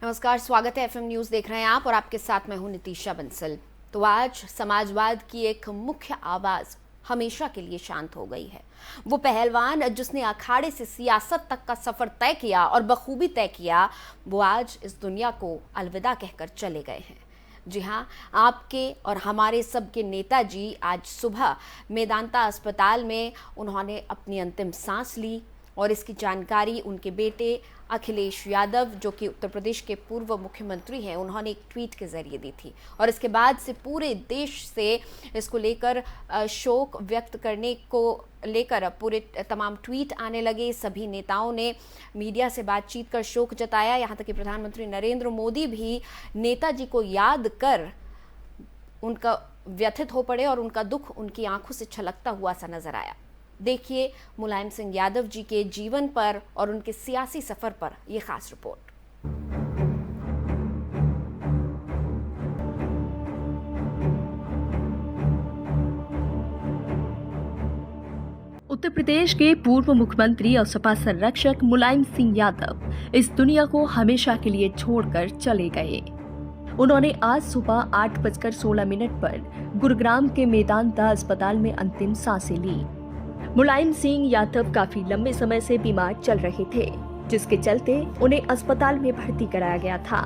नमस्कार, स्वागत है। एफएम न्यूज़ देख रहे हैं आप और आपके साथ मैं हूं नितीशा बंसल। तो आज समाजवाद की एक मुख्य आवाज़ हमेशा के लिए शांत हो गई है। वो पहलवान जिसने अखाड़े से सियासत तक का सफ़र तय किया और बखूबी तय किया, वो आज इस दुनिया को अलविदा कहकर चले गए हैं। जी हाँ, आपके और हमारे सबके नेताजी आज सुबह मेदांता अस्पताल में उन्होंने अपनी अंतिम सांस ली और इसकी जानकारी उनके बेटे अखिलेश यादव, जो कि उत्तर प्रदेश के पूर्व मुख्यमंत्री हैं, उन्होंने एक ट्वीट के जरिए दी थी। और इसके बाद से पूरे देश से इसको लेकर शोक व्यक्त करने को लेकर पूरे तमाम ट्वीट आने लगे। सभी नेताओं ने मीडिया से बातचीत कर शोक जताया। यहाँ तक कि प्रधानमंत्री नरेंद्र मोदी भी नेताजी को याद कर उनका व्यथित हो पड़े और उनका दुख उनकी आंखों से छलकता हुआ सा नजर आया। देखिए मुलायम सिंह यादव जी के जीवन पर और उनके सियासी सफर पर यह खास रिपोर्ट। उत्तर प्रदेश के पूर्व मुख्यमंत्री और सपा संरक्षक मुलायम सिंह यादव इस दुनिया को हमेशा के लिए छोड़कर चले गए। उन्होंने आज सुबह 8:16 पर गुरुग्राम के मेदांता अस्पताल में अंतिम सांसें ली। मुलायम सिंह यादव काफी लंबे समय से बीमार चल रहे थे, जिसके चलते उन्हें अस्पताल में भर्ती कराया गया था।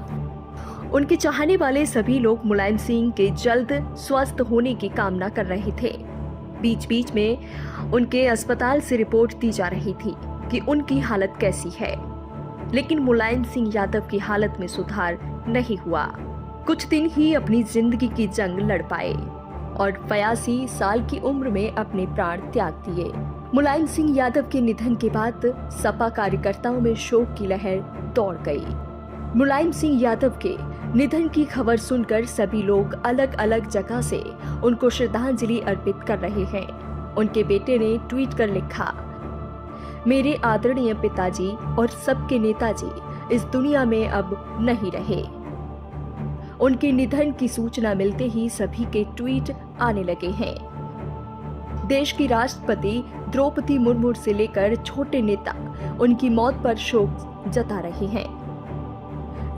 उनके चाहने वाले सभी लोग मुलायम सिंह के जल्द स्वस्थ होने की कामना कर रहे थे। बीच बीच में उनके अस्पताल से रिपोर्ट दी जा रही थी कि उनकी हालत कैसी है, लेकिन मुलायम सिंह यादव की हालत में सुधार नहीं हुआ। कुछ दिन ही अपनी जिंदगी की जंग लड़ पाए और 82 साल की उम्र में अपने प्राण त्याग दिए। मुलायम सिंह यादव के निधन के बाद सपा कार्यकर्ताओं में शोक की लहर दौड़ गई। मुलायम सिंह यादव के निधन की खबर सुनकर सभी लोग अलग अलग जगह से उनको श्रद्धांजलि अर्पित कर रहे हैं। उनके बेटे ने ट्वीट कर लिखा, मेरे आदरणीय पिताजी और सबके नेताजी इस दुनिया में अब नहीं रहे। उनके निधन की सूचना मिलते ही सभी के ट्वीट आने लगे हैं। देश की राष्ट्रपति द्रौपदी मुर्मू से लेकर छोटे नेता उनकी मौत पर शोक जता रहे हैं।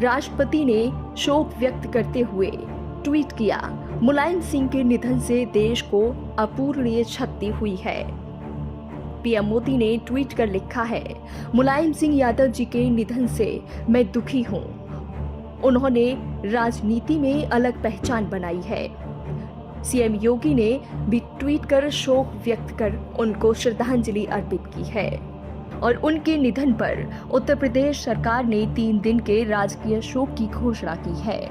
राष्ट्रपति ने शोक व्यक्त करते हुए ट्वीट किया, मुलायम सिंह के निधन से देश को अपूरणीय क्षति हुई है। पीएम मोदी ने ट्वीट कर लिखा है, मुलायम सिंह यादव जी के निधन से मैं दुखी हूं। उन्होंने राजनीति में अलग पहचान बनाई है। सीएम योगी ने भी ट्वीट कर शोक व्यक्त कर उनको श्रद्धांजलि अर्पित की है और उनके निधन पर उत्तर प्रदेश सरकार ने 3 दिन के राजकीय शोक की घोषणा की है।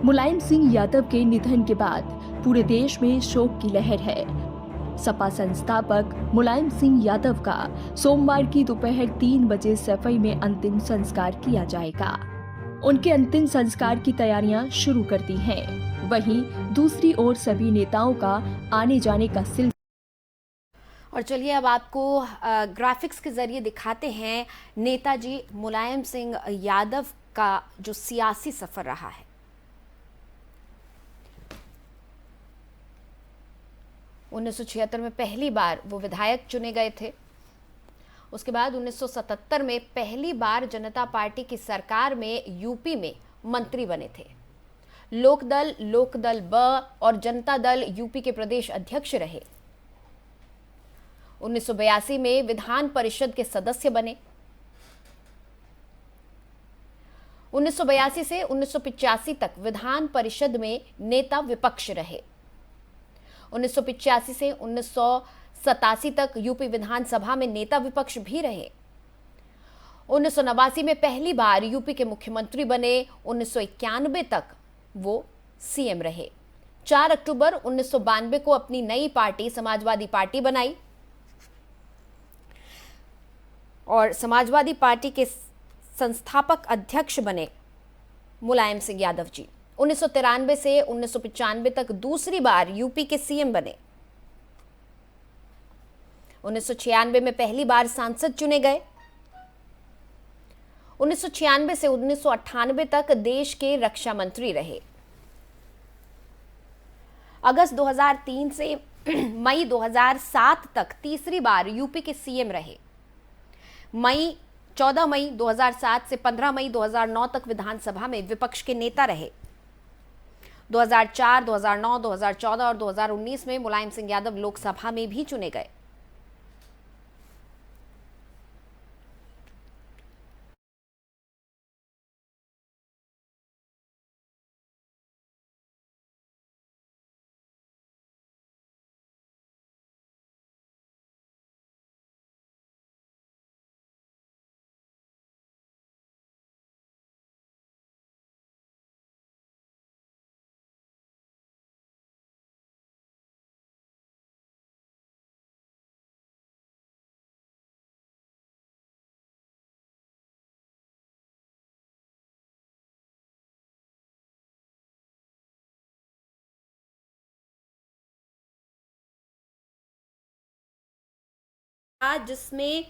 मुलायम सिंह यादव के निधन के बाद पूरे देश में शोक की लहर है। सपा संस्थापक मुलायम सिंह यादव का सोमवार की दोपहर 3 बजे सफाई में अंतिम संस्कार किया जाएगा। उनके अंतिम संस्कार की तैयारियां शुरू कर दी हैं। वहीं दूसरी ओर सभी नेताओं का आने जाने का सिलसिला। और चलिए अब आपको ग्राफिक्स के जरिए दिखाते हैं नेताजी मुलायम सिंह यादव का जो सियासी सफर रहा है। उन्नीस 1976 में पहली बार वो विधायक चुने गए थे। उसके बाद 1977 में पहली बार जनता पार्टी की सरकार में यूपी में मंत्री बने थे। लोकदल ब और जनता दल यूपी के प्रदेश अध्यक्ष रहे। 1982 में विधान परिषद के सदस्य बने। 1982 से 1985 तक विधान परिषद में नेता विपक्ष रहे। 1985 से 1987 तक यूपी विधानसभा में नेता विपक्ष भी रहे। 1989 में पहली बार यूपी के मुख्यमंत्री बने। 1991 तक वो सीएम रहे। 4 अक्टूबर 1992 को अपनी नई पार्टी समाजवादी पार्टी बनाई और समाजवादी पार्टी के संस्थापक अध्यक्ष बने मुलायम सिंह यादव जी। 1993 से 1995 तक दूसरी बार यूपी के सीएम बने। 1996 में पहली बार सांसद चुने गए। 1996 से 1998 तक देश के रक्षा मंत्री रहे। अगस्त 2003 से मई 2007 तक तीसरी बार यूपी के सीएम रहे। मई 14 मई 2007 से 15 मई 2009 तक विधानसभा में विपक्ष के नेता रहे। 2004, 2009, 2014 और 2019 में मुलायम सिंह यादव लोकसभा में भी चुने गए। जिसमें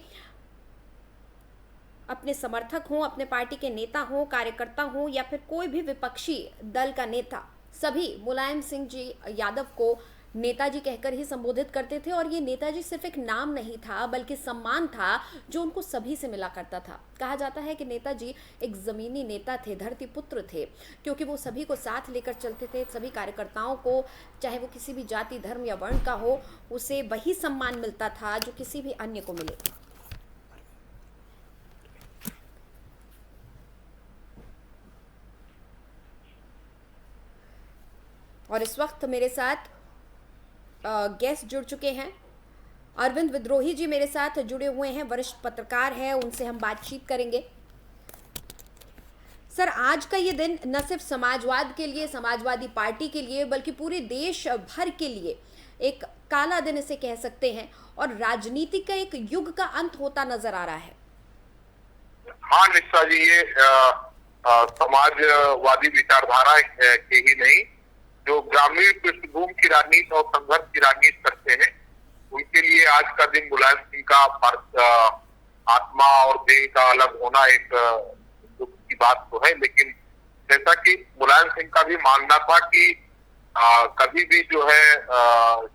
अपने समर्थक हों, अपने पार्टी के नेता हों, कार्यकर्ता हों या फिर कोई भी विपक्षी दल का नेता, सभी मुलायम सिंह जी यादव को नेताजी कहकर ही संबोधित करते थे। और ये नेताजी सिर्फ एक नाम नहीं था बल्कि सम्मान था जो उनको सभी से मिला करता था। कहा जाता है कि नेताजी एक जमीनी नेता थे, धरती पुत्र थे, क्योंकि वो सभी को साथ लेकर चलते थे। सभी कार्यकर्ताओं को, चाहे वो किसी भी जाति, धर्म या वर्ण का हो, उसे वही सम्मान मिलता था जो किसी भी अन्य को मिले। और इस वक्त मेरे साथ गेस्ट जुड़ चुके हैं। अरविंद विद्रोही जी मेरे साथ जुड़े हुए हैं, वरिष्ठ पत्रकार हैं, उनसे हम बातचीत करेंगे। सर, आज का ये दिन न सिर्फ समाजवाद के लिए, समाजवादी पार्टी के लिए, बल्कि पूरे देश भर के लिए एक काला दिन इसे कह सकते हैं और राजनीति का एक युग का अंत होता नजर आ रहा है। हाँ निशा जी, ये समाजवादी विचारधारा के ही नहीं, जो ग्रामीण पृष्ठभूमि की राजनीति और संघर्ष की राजनीति करते हैं, उनके लिए आज का दिन मुलायम सिंह का आत्मा और देह का अलग होना एक दुख की बात तो है। लेकिन जैसा कि मुलायम सिंह का भी मानना था कि कभी भी जो है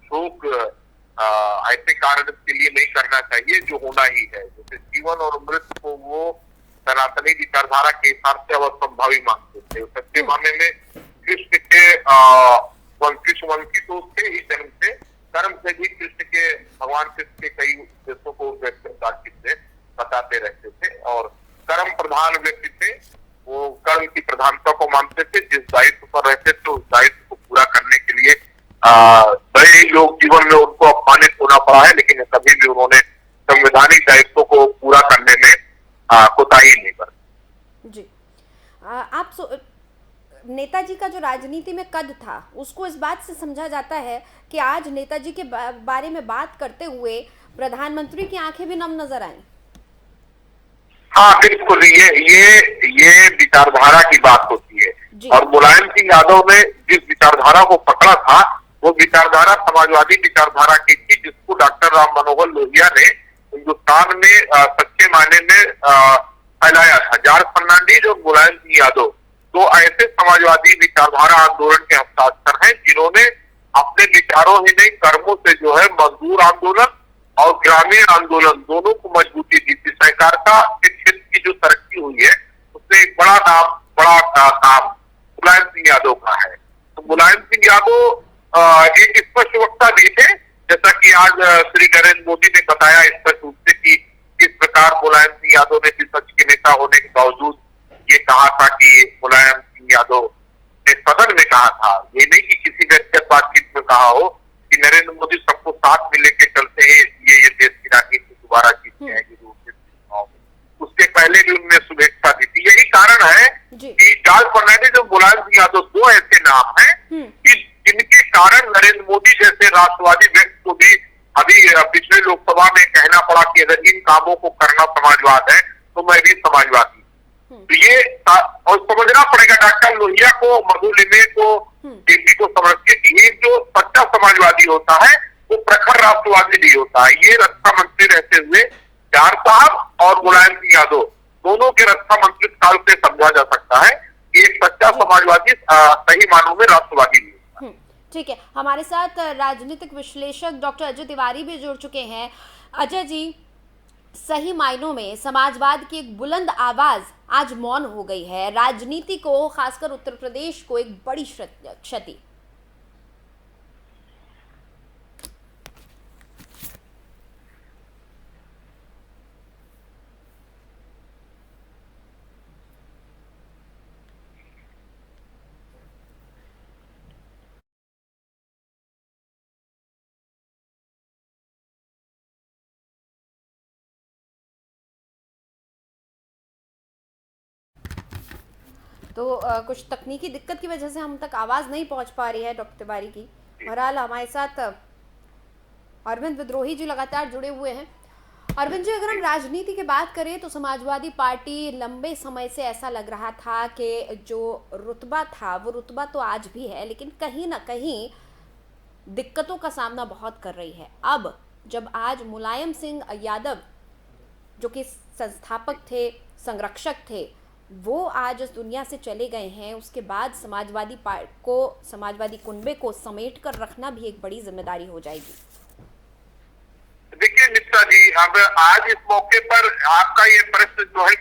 शोक ऐसे कारण के लिए नहीं करना चाहिए जो होना ही है। जैसे जीवन और मृत्यु को वो सनातनी विचारधारा के हिसाब से अवसंभावी मानते थे। सच्चे मामले में कृष्ण के वंशी तो उसके ही जन्म से, कर्म से भी कृष्ण के, भगवान कृष्ण के कई देशों को व्यक्ति से बताते रहते थे। और कर्म प्रधान व्यक्ति थे, वो कर्म की प्रधानता को मानते थे। जिस दायित्व पर रहते थे उस दायित्व को पूरा करने के लिए बड़े लोग जीवन में उनको अपमानित होना पड़ा है, लेकिन कभी भी उन्होंने संवैधानिक दायित्व को पूरा करने में कोताही नहीं बरती। जी, आप नेताजी का जो राजनीति में कद था उसको इस बात से समझा जाता है कि आज नेताजी के बारे में बात करते हुए प्रधानमंत्री की आंखें भी नम नजर आई। हाँ बिल्कुल, ये विचारधारा की बात होती है। और मुलायम सिंह यादव ने जिस विचारधारा को पकड़ा था वो विचारधारा समाजवादी विचारधारा की थी, जिसको डॉक्टर राम मनोहर लोहिया ने हिंदुस्तान में सच्चे मायने में फैलाया था। जॉर्ज फर्नांडीज और मुलायम सिंह यादव तो ऐसे समाजवादी विचारधारा आंदोलन के हस्ताक्षर हैं जिन्होंने अपने विचारों ही नहीं कर्मों से जो है मजदूर आंदोलन और ग्रामीण आंदोलन दोनों को मजबूती दी थी। सहकारिता के क्षेत्र की जो तरक्की हुई है उसमें एक बड़ा काम मुलायम सिंह यादव का है। तो मुलायम सिंह यादव एक स्पष्ट वक्ता भी थे, जैसा कि आज श्री नरेंद्र मोदी ने बताया स्पष्ट रूप से कि किस प्रकार मुलायम सिंह यादव ने विपक्ष के नेता होने के बावजूद ये कहा था कि मुलायम सिंह यादव ने सदन में कहा था, ये नहीं कि किसी व्यक्तिगत बातचीत में कहा हो, कि नरेंद्र मोदी सबको साथ में लेके चलते हैं इसलिए ये देश की राजनीति दोबारा जीतते हैं। उसके पहले भी उन्होंने शुभेच्छा दी थी। यही कारण है कि जॉर्ज फर्नांडीज और मुलायम सिंह यादव दो ऐसे नाम हैं कि जिनके कारण नरेंद्र मोदी जैसे राष्ट्रवादी व्यक्ति को भी अभी पिछले लोकसभा में कहना पड़ा कि अगर इन कामों को करना समाजवाद है तो मैं भी समाजवादी। तो ये और समझना पड़ेगा डॉक्टर लोहिया को, मधु लिमे को, जेपी को समझ के कि एक जो सच्चा समाजवादी होता है वो प्रखर राष्ट्रवादी भी होता है। ये रक्षा मंत्री रहते हुए जॉर्ज साहब और मुलायम सिंह यादव दोनों के रक्षा मंत्री काल से समझा जा सकता है कि एक सच्चा समाजवादी सही मानों में राष्ट्रवादी भी होता है। ठीक है, हमारे साथ राजनीतिक विश्लेषक डॉक्टर अजय तिवारी भी जुड़ चुके हैं। अजय जी, सही मायनों में समाजवाद की एक बुलंद आवाज आज मौन हो गई है। राजनीति को, खासकर उत्तर प्रदेश को, एक बड़ी क्षति। तो कुछ तकनीकी दिक्कत की वजह से हम तक आवाज़ नहीं पहुंच पा रही है डॉक्टर तिवारी की। बहरहाल हमारे साथ अरविंद विद्रोही जी लगातार जुड़े हुए हैं। अरविंद जी, अगर हम राजनीति की बात करें तो समाजवादी पार्टी लंबे समय से ऐसा लग रहा था कि जो रुतबा था वो रुतबा तो आज भी है, लेकिन कहीं ना कहीं दिक्कतों का सामना बहुत कर रही है। अब जब आज मुलायम सिंह यादव, जो कि संस्थापक थे, संरक्षक थे, वो आज इस दुनिया से चले गए हैं, उसके बाद समाजवादी कुनबे को समेट कर रखना भी एक बड़ी जिम्मेदारी हो जाएगी। देखिए निष्ठा जी, अब आज इस मौके पर आपका ये प्रश्न जो है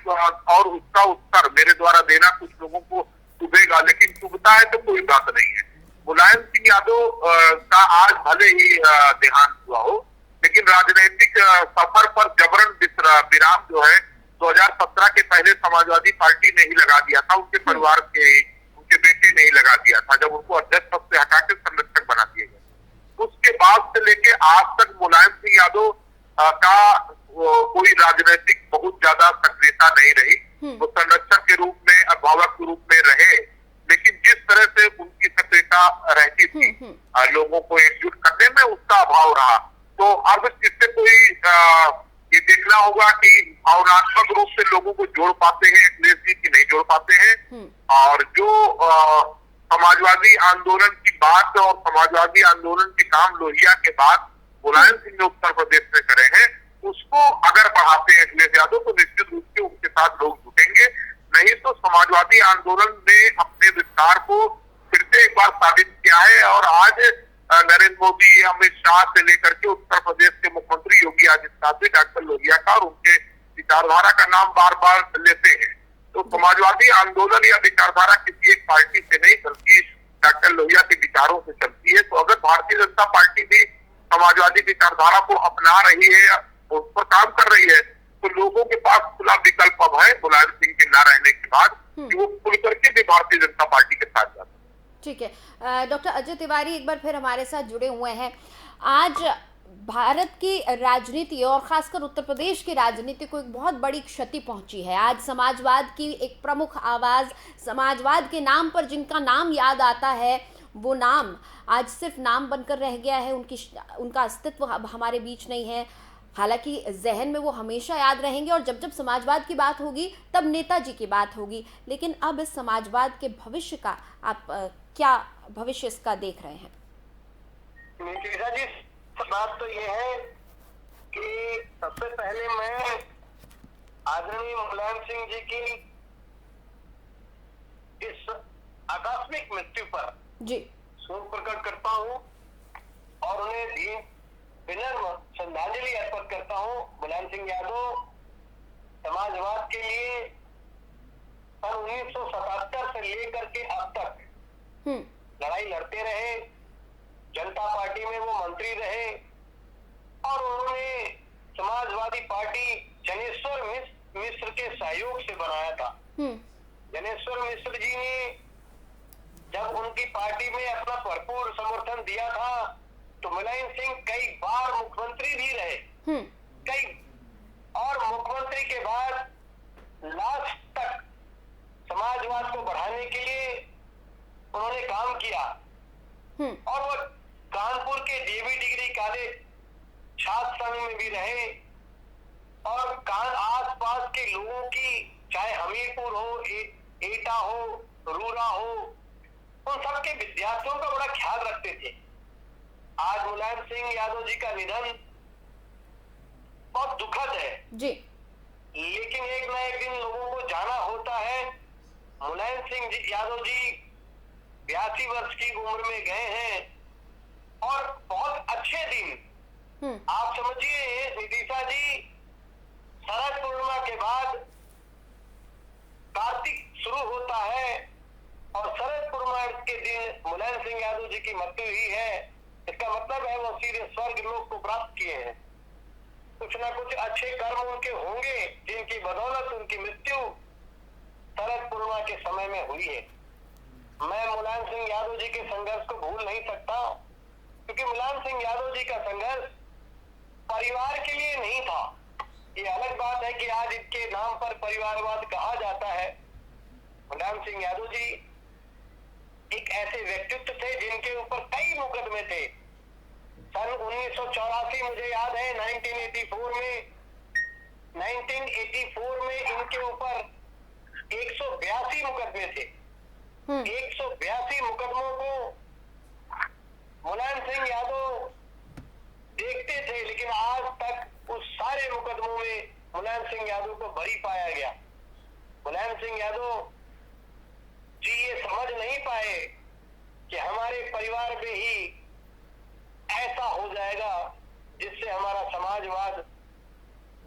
और उसका उत्तर मेरे द्वारा देना कुछ लोगों को चुभेगा, लेकिन चुभता है तो कोई बात नहीं है। मुलायम सिंह यादव का आज भले ही देहांत हुआ हो, लेकिन राजनीतिक सफर पर जबरन विराम जो है 2017 के पहले समाजवादी पार्टी ने ही लगा दिया था। उनके परिवार के, उनके बेटे ने ही लगा दिया था, जब उनको अध्यक्ष पद से हटा के संरक्षक बना दिए गए। उसके बाद से लेके आज तक मुलायम सिंह यादव का कोई राजनीतिक बहुत ज्यादा सक्रियता नहीं रही। वो संरक्षक के रूप में, अभिभावक के रूप में रहे, लेकिन जिस तरह से उनकी सक्रियता रहती थी लोगों को एकजुट करने में, उसका अभाव रहा। तो अब इससे कोई ये देखना होगा कि भावनात्मक रूप से लोगों को जोड़ पाते हैं अखिलेश जी की नहीं जोड़ पाते हैं। और जो समाजवादी आंदोलन की बात और समाजवादी आंदोलन के काम लोहिया के बाद मुलायम सिंह ने उत्तर प्रदेश में करे हैं, उसको अगर बढ़ाते हैं अखिलेश यादव तो निश्चित रूप से उनके साथ लोग जुटेंगे। नहीं तो समाजवादी आंदोलन ने अपने विस्तार को फिर से एक बार साबित किया है। और आज नरेंद्र मोदी, अमित शाह से लेकर के उत्तर प्रदेश के मुख्यमंत्री योगी आदित्यनाथ भी डॉक्टर लोहिया का और उनके विचारधारा का नाम बार बार लेते हैं। तो समाजवादी आंदोलन या विचारधारा किसी एक पार्टी से नहीं बल्कि डॉक्टर लोहिया के विचारों से चलती है। तो अगर भारतीय जनता पार्टी भी समाजवादी विचारधारा को अपना रही है, उस पर काम कर रही है, तो लोगों के पास खुला विकल्प अब है मुलायम सिंह के न रहने के बाद कि वो खुल करके भी भारतीय जनता पार्टी के साथ जाते। ठीक है, डॉक्टर अजय तिवारी एक बार फिर हमारे साथ जुड़े हुए हैं। आज भारत की राजनीति और खासकर उत्तर प्रदेश की राजनीति को एक बहुत बड़ी क्षति पहुंची है। आज समाजवाद की एक प्रमुख आवाज, समाजवाद के नाम पर जिनका नाम याद आता है, वो नाम आज सिर्फ नाम बनकर रह गया है। उनका अस्तित्व अब हमारे बीच नहीं है। हालांकि जहन में वो हमेशा याद रहेंगे और जब जब समाजवाद की बात होगी तब नेताजी की बात होगी। लेकिन अब इस समाजवाद के भविष्य का आप क्या भविष्य इसका देख रहे हैं? नितिशा जी, बात तो ये है कि सबसे पहले मैं आदरणीय मुलायम सिंह जी की इस आकस्मिक मृत्यु पर जी शोक प्रकट करता हूँ और उन्हें विनम्र श्रद्धांजलि अर्पित करता हूँ। मुलायम सिंह यादव समाजवाद के लिए सन 1977 से लेकर के अब तक लड़ाई लड़ते रहे। जनता पार्टी में वो मंत्री रहे और उन्होंने समाजवादी पार्टी जनेश्वर मिश्र के सहयोग से बनाया था। जनेश्वर मिश्र जी ने जब उनकी पार्टी में अपना भरपूर समर्थन दिया था तो मुलायम सिंह कई बार मुख्यमंत्री भी रहे। और मुख्यमंत्री के बाद लास्ट तक समाजवाद को बढ़ाने के लिए उन्होंने काम किया। और वो कानपुर के डीवी डिग्री कॉलेज छात्र संघ में भी रहे और आस पास के लोगों की, चाहे हमीरपुर हो, एटा हो, रूरा हो, उन सबके विद्यार्थियों का बड़ा ख्याल रखते थे। आज मुलायम सिंह यादव जी का निधन बहुत दुखद है जी, लेकिन एक न एक दिन लोगों को जाना होता है। मुलायम सिंह यादव जी 82 वर्ष की उम्र में गए हैं और बहुत अच्छे दिन, आप समझिए नितिशा जी, सीधे स्वर्ग लोक को प्राप्त किए हैं। कुछ ना कुछ अच्छे कर्म उनके होंगे जिनकी बदौलत उनकी मृत्यु शरद पूर्णिमा के समय में हुई है। मैं मुलायम सिंह यादव जी के संघर्ष को भूल नहीं सकता, क्योंकि मुलायम सिंह यादव जी का संघर्ष परिवार के लिए नहीं था। ये अलग बात है कि आज इनके नाम पर परिवारवाद कहा जाता है। मुलायम सिंह यादव जी एक ऐसे व्यक्तित्व थे जिनके ऊपर कई मुकदमे थे। सन 1984 मुझे याद है, 1984 में इनके ऊपर 182 मुकदमे थे। 182 मुकदमों को मुलायम सिंह यादव देखते थे, लेकिन आज तक उस सारे मुकदमों में मुलायम सिंह यादव को बरी पाया गया। मुलायम सिंह यादव जी ये समझ नहीं पाए कि हमारे परिवार में ही ऐसा हो जाएगा जिससे हमारा समाजवाद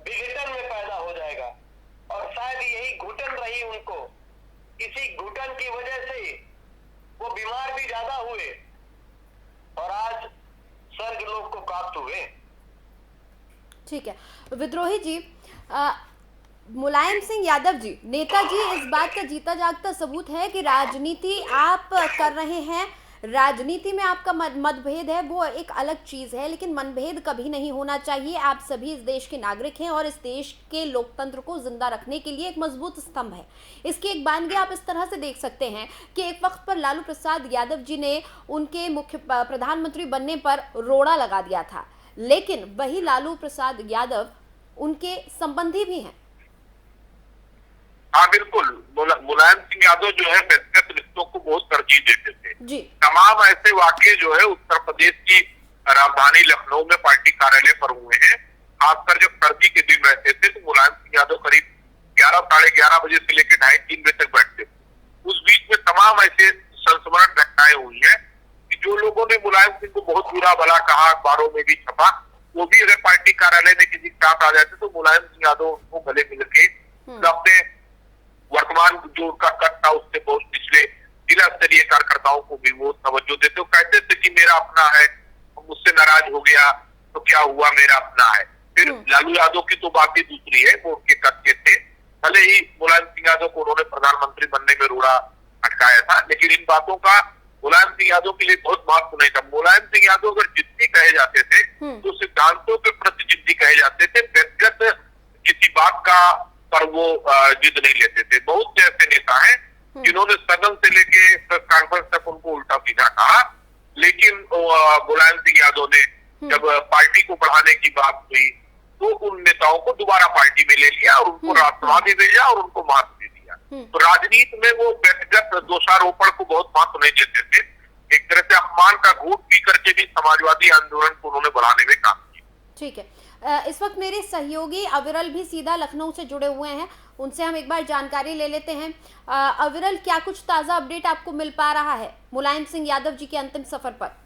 विघटन में पैदा हो जाएगा, और शायद यही घुटन रही उनको। इसी घुटन की वजह से वो बीमार भी ज्यादा हुए और आज स्वर्ग लोक को प्राप्त हुए। ठीक है विद्रोही जी, मुलायम सिंह यादव जी, नेताजी इस बात का जीता जागता सबूत है कि राजनीति आप कर रहे हैं, राजनीति में आपका मतभेद है वो एक अलग चीज है, लेकिन मनभेद कभी नहीं होना चाहिए। आप सभी इस देश के नागरिक हैं और इस देश के लोकतंत्र को जिंदा रखने के लिए एक मजबूत स्तंभ है। इसकी एक बानगी आप इस तरह से देख सकते हैं कि एक वक्त पर लालू प्रसाद यादव जी ने उनके मुख्य प्रधानमंत्री बनने पर रोड़ा लगा दिया था, लेकिन वही लालू प्रसाद यादव उनके संबंधी भी हैं। हाँ बिल्कुल, मुलायम सिंह यादव जो है व्यक्तिगत रिश्तों को बहुत तरजीह देते थे जी। तमाम ऐसे वाकये जो है उत्तर प्रदेश की राजधानी लखनऊ में पार्टी कार्यालय पर हुए हैं। खासकर जब सर्दी के दिन रहते थे तो मुलायम सिंह यादव करीब 11 साढ़े 11 बजे से लेकर 2:30-3 बजे तक बैठते थे। उस बीच में तमाम ऐसे संस्मरण घटनाएं हुई है कि जो लोगों ने मुलायम सिंह को बहुत बुरा भला कहा, अखबारों में भी छपा, वो भी अगर पार्टी कार्यालय में किसी के साथ आ जाते तो मुलायम सिंह यादव उनको गले मिल के अपने वर्तमान जो उनका कद था उससे बहुत पिछले जिला स्तरीय कार्यकर्ताओं को भी वो तवज्जो देते। वो कहते थे कि मेरा अपना है, मुझसे नाराज हो गया तो क्या हुआ, मेरा अपना है। फिर लालू यादव की तो बात ही दूसरी है, वो उनके कद के थे। भले ही मुलायम सिंह यादव को उन्होंने प्रधानमंत्री बनने में रोड़ा अटकाया था, लेकिन इन बातों का मुलायम सिंह यादव के लिए बहुत महत्व नहीं था। मुलायम सिंह यादव अगर जिद्दी कहे जाते थे तो सिद्धांतों के प्रति जिद्दी कहे जाते थे, व्यक्तिगत किसी बात का पर वो जिद नहीं लेते थे। बहुत से ऐसे नेता हैं जिन्होंने सदन से लेके प्रेस कॉन्फ्रेंस तक उनको उल्टा सीधा कहा, लेकिन मुलायम सिंह यादव ने जब पार्टी को बढ़ाने की बात हुई तो उन नेताओं को दोबारा पार्टी में ले लिया और उनको राष्ट्रसभा भी भेजा और उनको महत्व दे दिया। तो राजनीति में वो व्यक्तिगत दोषारोपण को बहुत महत्व नहीं देते थे। एक तरह से अपमान का घूंट पी करके भी समाजवादी आंदोलन को उन्होंने बढ़ाने में काम किया। ठीक है, इस वक्त मेरे सहयोगी अविरल भी सीधा लखनऊ से जुड़े हुए हैं, उनसे हम एक बार जानकारी ले लेते हैं। अविरल, क्या कुछ ताजा अपडेट आपको मिल पा रहा है मुलायम सिंह यादव जी के अंतिम सफर पर?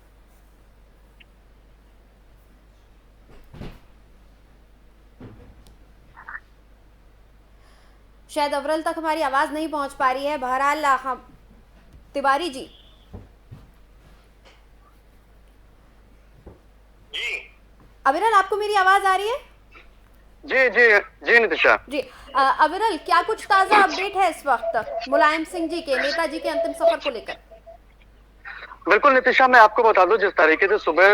शायद अविरल तक हमारी आवाज नहीं पहुंच पा रही है। बहरहाल हम तिवारी जी अविरल, आपको मेरी आवाज आ रही है? जी जी जी नितिशा जी। अविरल, क्या कुछ ताजा अपडेट है इस वक्त मुलायम सिंह जी के, नेताजी के अंतिम सफर को लेकर? बिल्कुल नितिशा, मैं आपको बता दूं, जिस तरीके से सुबह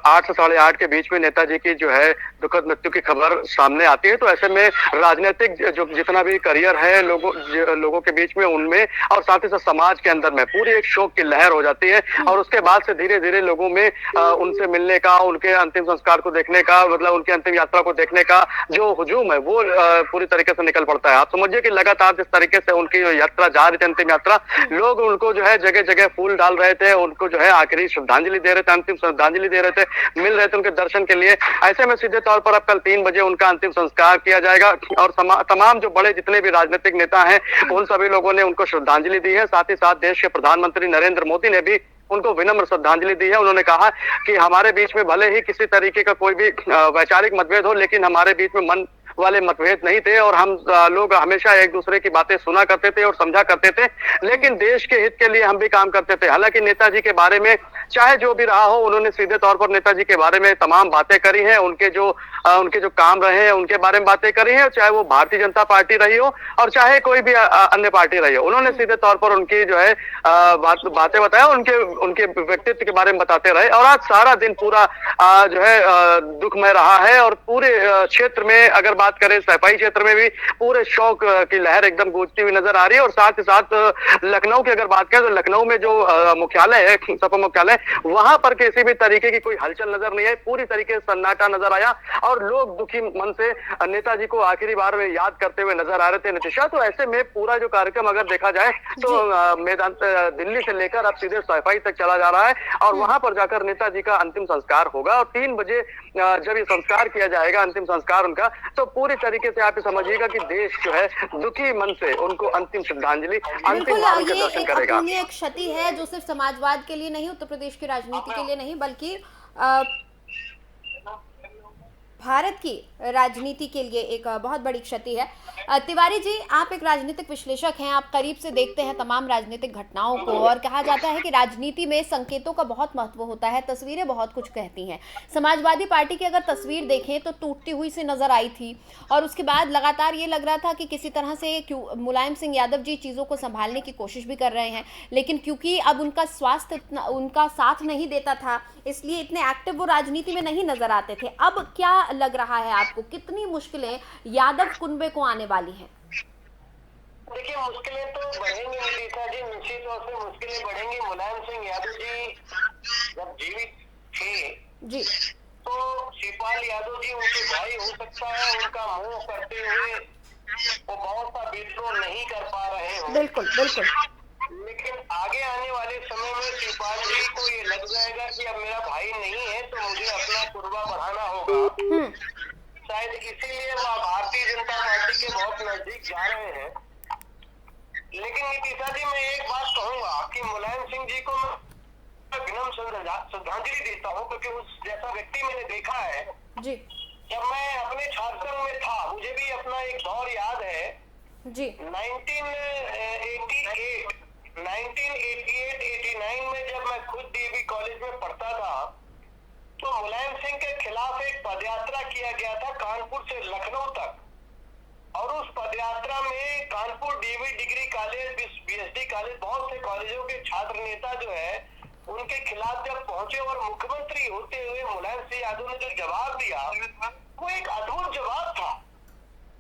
8 से 8:30 के बीच में नेताजी की जो है दुखद मृत्यु की खबर सामने आती है, तो ऐसे में राजनीतिक जो जितना भी करियर है लोगों के बीच में, उनमें और साथ ही साथ समाज के अंदर में पूरी एक शोक की लहर हो जाती है। और उसके बाद से धीरे धीरे लोगों में उनसे मिलने का, उनके अंतिम संस्कार को देखने का, मतलब उनकी अंतिम यात्रा को देखने का जो हुजूम है वो पूरी तरीके से निकल पड़ता है। आप समझिए कि लगातार जिस तरीके से उनकी यात्रा जा रही थी, अंतिम यात्रा, लोग उनको जो है जगह जगह फूल डाल रहे थे, को जो है आखिरी श्रद्धांजलि दे रहे थे, अंतिम श्रद्धांजलि दे रहे थे, मिल रहे थे उनके दर्शन के लिए। ऐसे में सीधे तौर पर अब कल 3 बजे उनका अंतिम संस्कार किया जाएगा और तमाम जो बड़े जितने भी राजनीतिक नेता हैं उन सभी लोगों ने उनको श्रद्धांजलि दी है। साथ ही साथ देश के प्रधानमंत्री नरेंद्र मोदी ने भी उनको विनम्र श्रद्धांजलि दी है। उन्होंने कहा कि हमारे बीच में भले ही किसी तरीके का कोई भी वैचारिक मतभेद हो, लेकिन हमारे बीच में मन वाले मतभेद नहीं थे और हम लोग हमेशा एक दूसरे की बातें सुना करते थे और समझा करते थे, लेकिन देश के हित के लिए हम भी काम करते थे। हालांकि नेताजी के बारे में चाहे जो भी रहा हो, उन्होंने सीधे तौर पर नेताजी के बारे में तमाम बातें करी हैं, उनके जो काम रहे हैं उनके बारे में बातें करी हैं, चाहे वो भारतीय जनता पार्टी रही हो और चाहे कोई भी अन्य पार्टी रही हो। उन्होंने सीधे तौर पर उनकी जो है बातें बताया, उनके व्यक्तित्व के बारे में बताते रहे। और आज सारा दिन पूरा जो है दुखमय रहा है और पूरे क्षेत्र में अगर बात करें, सफाई क्षेत्र में भी पूरे शोक की लहर एकदम गूंजती हुई नजर आ रही है। और साथ ही साथ लखनऊ की अगर बात करें तो लखनऊ में जो मुख्यालय है, सपा मुख्यालय, वहां पर किसी भी तरीके की कोई हलचल नजर नहीं आई, पूरी तरीके से सन्नाटा नजर आया और लोग दुखी मन से नेताजी को आखिरी बार में याद करते हुए नजर आ रहे थे। नितिशा, तो ऐसे में पूरा जो कार्यक्रम अगर देखा जाए तो मैदान दिल्ली से लेकर अब सीधे सफाई तक चला जा रहा है और वहां पर जाकर नेताजी का अंतिम संस्कार होगा। और 3 बजे जब ये संस्कार किया जाएगा, अंतिम संस्कार उनका, तो पूरी तरीके से आप समझिए कि देश जो है दुखी मन से उनको अंतिम श्रद्धांजलि, अंतिम बार उनके दर्शन करेगा। ये एक क्षति है जो सिर्फ समाजवाद के लिए नहीं, उत्तर प्रदेश की राजनीति के लिए नहीं, बल्कि भारत की राजनीति के लिए एक बहुत बड़ी क्षति है। तिवारी जी, आप एक राजनीतिक विश्लेषक हैं, आप करीब से देखते हैं तमाम राजनीतिक घटनाओं को और कहा जाता है कि राजनीति में संकेतों का बहुत महत्व होता है, तस्वीरें बहुत कुछ कहती हैं। समाजवादी पार्टी की अगर तस्वीर देखें तो टूटती हुई सी नजर आई थी और उसके बाद लगातार ये लग रहा था कि किसी तरह से मुलायम सिंह यादव जी चीज़ों को संभालने की कोशिश भी कर रहे हैं, लेकिन क्योंकि अब उनका स्वास्थ्य उनका साथ नहीं देता था, इसलिए इतने एक्टिव वो राजनीति में नहीं नजर आते थे। अब क्या लग रहा है आपको, कितनी मुश्किलें यादव कुनबे को आने वाली हैं? देखिए, मुश्किलें तो बढ़ेंगी नितिशा जी, निश्चित तौर से मुश्किलें बढ़ेंगी। मुलायम सिंह यादव जी जब जीवित थे जी तो शिवपाल यादव जी उनके भाई, हो सकता है उनका मोह करते हुए वो बहुत सा विद्रोह नहीं कर पा रहे हो। बिल्कुल बिल्कुल। लेकिन आगे आने वाले समय में शिवपाल जी को ये लग जाएगा कि अब मेरा भाई नहीं है तो मुझे अपना कुर्बा बढ़ाना होगा। शायद इसीलिए वह भारतीय जनता पार्टी के बहुत नजदीक जा रहे हैं। लेकिन नितिशा जी, मैं एक बात कहूंगा कि मुलायम सिंह जी को मैं विनम्र श्रद्धांजलि देता हूँ, क्योंकि उस जैसा व्यक्ति मैंने देखा है जी। जब मैं अपने छात्र संघ में था, मुझे भी अपना एक दौर याद है जी 1988-89 में जब मैं खुद डीएवी कॉलेज में पढ़ता था तो मुलायम सिंह के खिलाफ एक पदयात्रा किया गया था कानपुर से लखनऊ तक। और उस पदयात्रा में Kanpur DV degree college, BSD college, बहुत से कॉलेजों के छात्र नेता जो है उनके खिलाफ जब पहुंचे और मुख्यमंत्री होते हुए मुलायम सिंह यादव ने जो जवाब दिया वो एक अद्भुत जवाब था।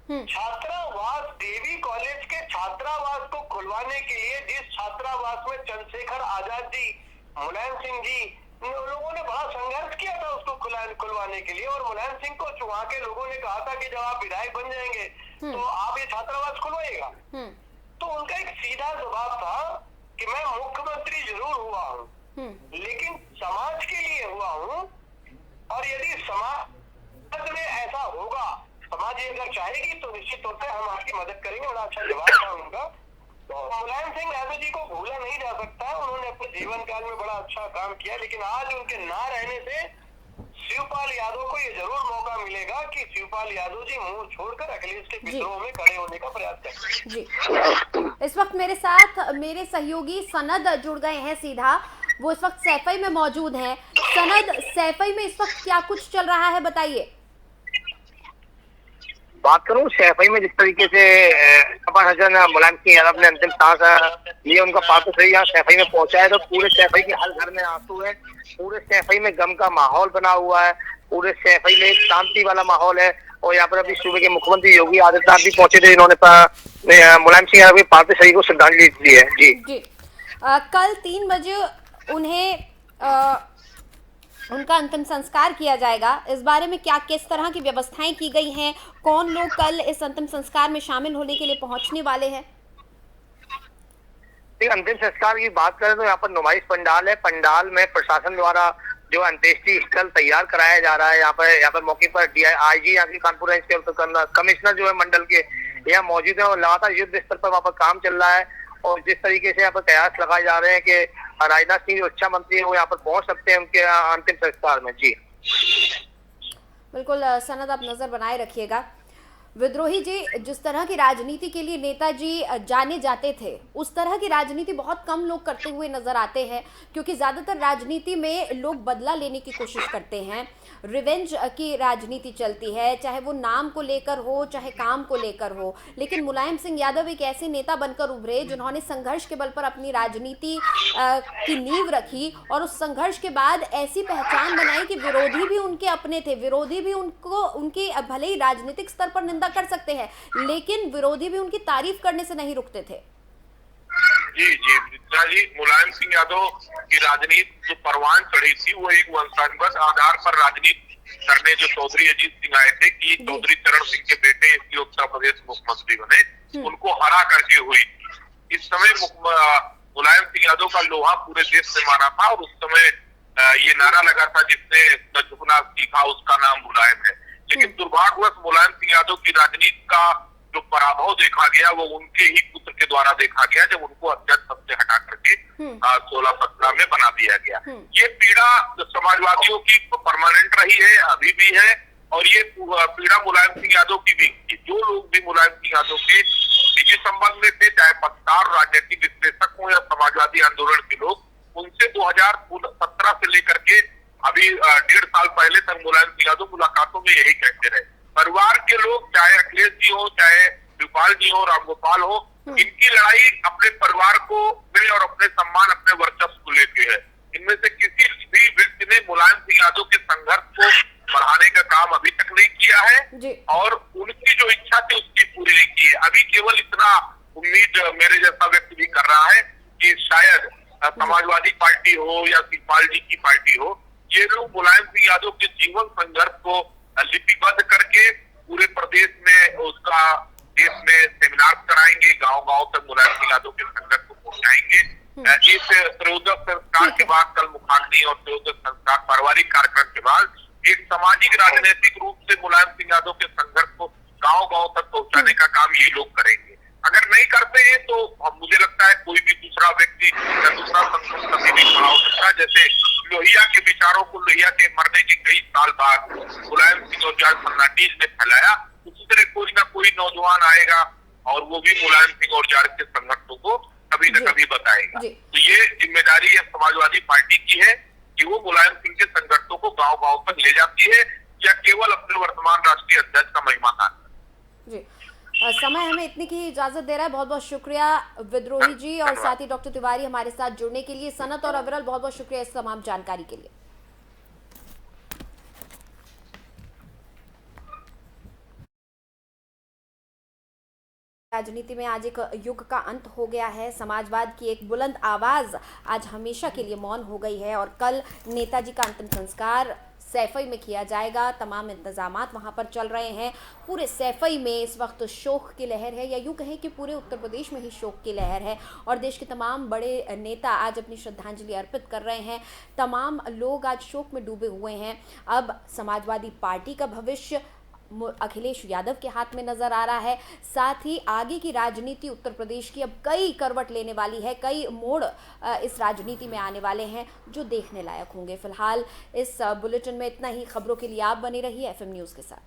छात्रावास, डीवी कॉलेज के छात्रावास को खुलवाने के लिए जिस छात्रावास में चंद्रशेखर आजाद जी, मुलायम सिंह जी, लोगों ने बड़ा संघर्ष किया था उसको खुलवाने के लिए। और मुलायम सिंह को वहां के लोगों ने कहा था कि जब आप विधायक बन जाएंगे तो आप ये छात्रावास खुलवाइएगा। तो उनका एक सीधा जवाब था कि मैं मुख्यमंत्री जरूर हुआ हूँ लेकिन समाज के लिए हुआ हूँ, और यदि समाज में ऐसा होगा, समाज ये अगर चाहेगी तो निश्चित तौर से हम आपकी मदद करेंगे। बड़ा अच्छा जवाब था उनका। तो मुलायम सिंह यादव जी को भूला नहीं जा सकता है, उन्होंने अपने जीवन काल में बड़ा अच्छा काम किया। लेकिन आज उनके ना रहने से शिवपाल यादव को ये जरूर मौका मिलेगा कि शिवपाल यादव जी मुंह छोड़कर अखिलेश के विद्रोह में खड़े होने का प्रयास करें। जी, इस वक्त मेरे साथ मेरे सहयोगी सनद जुड़ गए हैं सीधा, वो इस वक्त सैफई में मौजूद हैं। सनद, सैफई में इस वक्त क्या कुछ चल रहा है, बताइए। बात करूं सैफई में, जिस तरीके से मुलायम सिंह यादव ने अंतिम सांस लिए, उनका पार्थिव शरीर यहाँ सैफई में पहुंचा है, तो पूरे सैफई के हर घर में आंसू है, पूरे सैफई में गम का माहौल बना हुआ है, पूरे सैफई में एक शांति वाला माहौल है। और यहाँ पर अभी सूबे के मुख्यमंत्री योगी आदित्यनाथ भी पहुंचे थे, इन्होंने मुलायम सिंह यादव के पार्थिव शरीर को श्रद्धांजलि दी है। जी कल 3 बजे उन्हें उनका अंतिम संस्कार किया जाएगा। इस बारे में क्या, किस तरह की व्यवस्थाएं की गई हैं, कौन लोग कल इस अंतिम संस्कार में शामिल होने के लिए पहुंचने वाले हैं? अंतिम संस्कार की बात करें तो यहाँ पर नुमाइश पंडाल है, पंडाल में प्रशासन द्वारा जो अंत्येष्टि स्थल तैयार कराया जा रहा है। यहाँ पर मौके पर आईजी यहाँ की कानपुर रेंज के कमिश्नर जो है मंडल के यहाँ मौजूद है और लगातार युद्ध स्तर पर वहाँ पर काम चल रहा है। और जिस तरीके से यहाँ पर कयास लगाए जा रहे हैं कि राजनाथ सिंह जो रक्षा मंत्री है वो यहाँ पर पहुंच सकते हैं उनके अंतिम संस्कार में। जी बिल्कुल सनद, आप नजर बनाए रखिएगा। विद्रोही जी, जिस तरह की राजनीति के लिए नेताजी जाने जाते थे, उस तरह की राजनीति बहुत कम लोग करते हुए नजर आते हैं, क्योंकि ज्यादातर राजनीति में लोग बदला लेने की कोशिश करते हैं, रिवेंज की राजनीति चलती है, चाहे वो नाम को लेकर हो चाहे काम को लेकर हो। लेकिन मुलायम सिंह यादव एक ऐसे नेता बनकर उभरे जिन्होंने संघर्ष के बल पर अपनी राजनीति की नींव रखी और उस संघर्ष के बाद ऐसी पहचान बनाई कि विरोधी भी उनके अपने थे, विरोधी भी उनको उनकी भले ही राजनीतिक स्तर पर निंदा कर सकते हैं, लेकिन विरोधी भी उनकी तारीफ करने से नहीं रुकते थे। जी जी जी, मुलायम सिंह यादव की राजनीति जो परवान चढ़ी थी वो एक वंशानुगत आधार पर राजनीति करने जो चौधरी अजीत सिंह आए थे कि चौधरी चरण सिंह के बेटे इसलिए उत्तर प्रदेश मुख्यमंत्री बने, उनको हरा करके हुई। इस समय मुलायम सिंह यादव का लोहा पूरे देश से माना था और उस समय ये नारा लगा था जिसने झुकना सीखा उसका नाम मुलायम है। लेकिन दुर्भाग्यवश मुलायम सिंह यादव की राजनीति का जो पराभव देखा गया वो उनके ही पुत्र के द्वारा देखा गया जब उनको अध्यक्ष पद से हटा करके 16-17 में बना दिया गया। ये पीड़ा समाजवादियों की परमानेंट रही है, अभी भी है, और ये पीड़ा मुलायम सिंह यादव की भी। जो लोग भी मुलायम सिंह यादव के निजी संबंध में थे, चाहे पत्रकार, राजनीतिक विश्लेषक हो या समाजवादी आंदोलन के लोग, उनसे 2017 से लेकर के अभी 1.5 साल पहले तक मुलायम सिंह यादव मुलाकातों में यही कहते रहे। परिवार के लोग, चाहे अखिलेश जी हो, चाहे शिवपाल जी हो, रामगोपाल हो, इनकी लड़ाई अपने परिवार को में और अपने सम्मान, अपने वर्चस्व को लेके है। इनमें से किसी भी व्यक्ति ने मुलायम सिंह यादव के संघर्ष को बढ़ाने का काम अभी तक नहीं किया है और उनकी जो इच्छा थी उसकी पूरी नहीं की है। अभी केवल इतना उम्मीद मेरे जैसा व्यक्ति भी कर रहा है कि शायद समाजवादी पार्टी हो या शिवपाल जी की पार्टी हो, ये लोग मुलायम सिंह यादव के जीवन संघर्ष को लिपिबद्ध करके पूरे प्रदेश में उसका देश में सेमिनार कराएंगे, गांव-गांव तक मुलायम सिंह यादव के संघर्ष को पहुंचाएंगे। इस त्रयोदश संस्कार के बाद, कल मुखाग्नि और त्रयोदश संस्कार पारिवारिक कार्यक्रम के बाद एक सामाजिक राजनीतिक रूप से मुलायम सिंह यादव के संघर्ष को गांव-गांव तक पहुंचाने का काम ये लोग करेंगे। अगर नहीं करते हैं तो मुझे लगता है कोई भी दूसरा व्यक्ति या दूसरा संगठन कभी भी खड़ा हो सकता है। जैसे लोहिया के विचारों को लोहिया के मरने के कई साल बाद मुलायम सिंह और जॉर्ज फर्नांडीज ने फैलाया, उसी तरह कोई ना कोई नौजवान आएगा और वो भी मुलायम सिंह और जॉर्ज के संगठनों को कभी न कभी बताएगा। तो ये जिम्मेदारी है समाजवादी पार्टी की है कि वो मुलायम सिंह के संगठनों को गाँव-गाँव तक ले जाती है या केवल अपने वर्तमान राष्ट्रीय अध्यक्ष का महिमादान। जी, समय हमें इतनी की इजाजत दे रहा है। बहुत बहुत शुक्रिया विद्रोही जी और साथ ही डॉक्टर तिवारी हमारे साथ जुड़ने के लिए। सनत और अविरल, बहुत बहुत शुक्रिया इस तमाम जानकारी के लिए। राजनीति में आज एक युग का अंत हो गया है। समाजवाद की एक बुलंद आवाज आज हमेशा के लिए मौन हो गई है और कल नेताजी का अंतिम संस्कार सैफई में किया जाएगा। तमाम इंतजामात वहां पर चल रहे हैं। पूरे सैफई में इस वक्त शोक की लहर है, या यूं कहें कि पूरे उत्तर प्रदेश में ही शोक की लहर है और देश के तमाम बड़े नेता आज अपनी श्रद्धांजलि अर्पित कर रहे हैं। तमाम लोग आज शोक में डूबे हुए हैं। अब समाजवादी पार्टी का भविष्य अखिलेश यादव के हाथ में नजर आ रहा है। साथ ही आगे की राजनीति उत्तर प्रदेश की अब कई करवट लेने वाली है, कई मोड़ इस राजनीति में आने वाले हैं जो देखने लायक होंगे। फिलहाल इस बुलेटिन में इतना ही। खबरों के लिए आप बने रहिए FM न्यूज़ के साथ।